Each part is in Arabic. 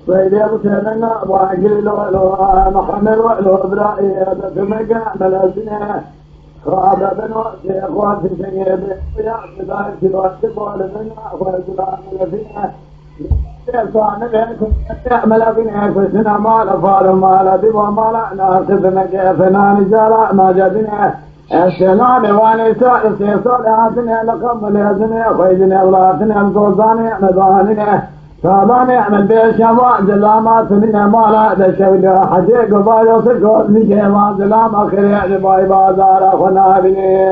وإذا بسرنا واجل محمد وعلو إبراهيم بسمك ملازنا خاب بن وقت إخوات سيد ويعقد عشرات بولدنا وإسلام لفينا يسعنا لكم يعمل فينا كسنا مال فار مال دبا مال ناصب مكيفنا نجارة ما جدنا السلام وانساء السيصالحاتنا لقم لازنا خيدنا أولادنا القوزاني مداننا فضاني اعمل بشواء زلامات من مالا دشودا حجيق بايو سكوت نجيما زلام اخري باي بازار اخونا بني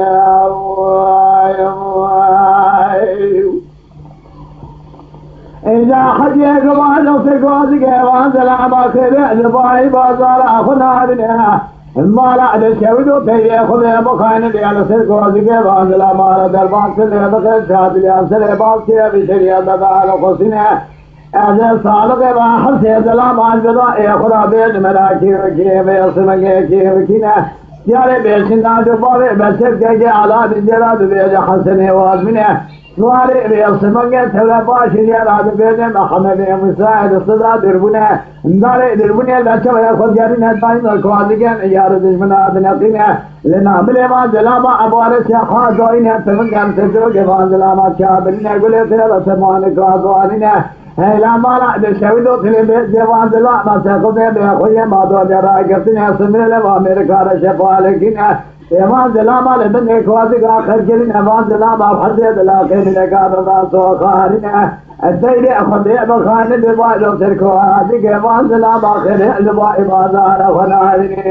إذا حجيق بايو سكوت نجيما زلام اخري باي بازار اخونا بني المالا دشودا تيجي خذ بخاين ديال سكوت نجيما زلام على دربان سلي بخير شاد ليان سلي بالكي بشريا بدال قصينه هذا صادق ما سيد الله ما جدا خدا بيد ملاكي وكي بيصمك كي وكينا ياري بيشنا جباري بسر كي على بجرا بيد حسن وازمنه نواري بيصمك تلا باشي يارا بيد محمد مساعد الصدر دربنا نداري دربنا بچا ياخذ جارينا تاين الكواليكن يار دشمنا بنقينا لنا بلما جلاما ابوارس يا خاطوين تمكن تجرو جوان جلاما كابلنا قولي تلا سمان كوازواننا لا مالا دشويدو تلي جوان دلا ما سقطه بأخويا ما دو جرا كتني سمير لما أمريكا شفالكين جوان دلا ما لبني كوازي آخر كلين جوان دلا ما حد دلا كين لكابا سو خارنا الدين أخذ بخانة بواجو تركوا هذه جوان دلا ما خير لبوا بازار خنارني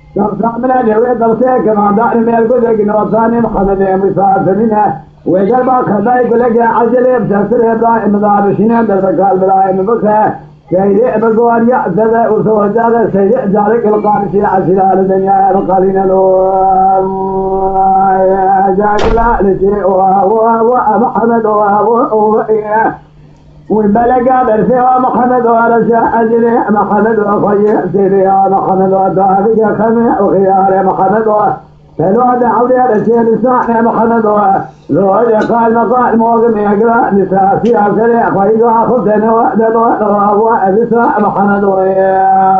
لا لا لا من جوي دوسه كما دار ميل کو لیکن وصاني محمد مسافرنا وجل با خدا يقول لك عجل بسر ابراهيم دارشنا دربال ابراهيم بك سيد بقوان يعتذ وسوجاد سيد ذلك القارشي عشرة الدنيا القليل جاكلا لشيء ومحمد والبلقى برسيوا محمد ورشا أجري محمد وخي سيريا محمد ودافق خمي وخيار محمد فلوعد عودي رشي لسان محمد لوعد قال مقال موقم يقرأ نساء فيها سريع خيقا خبتن وعدن وأبساء محمد ويا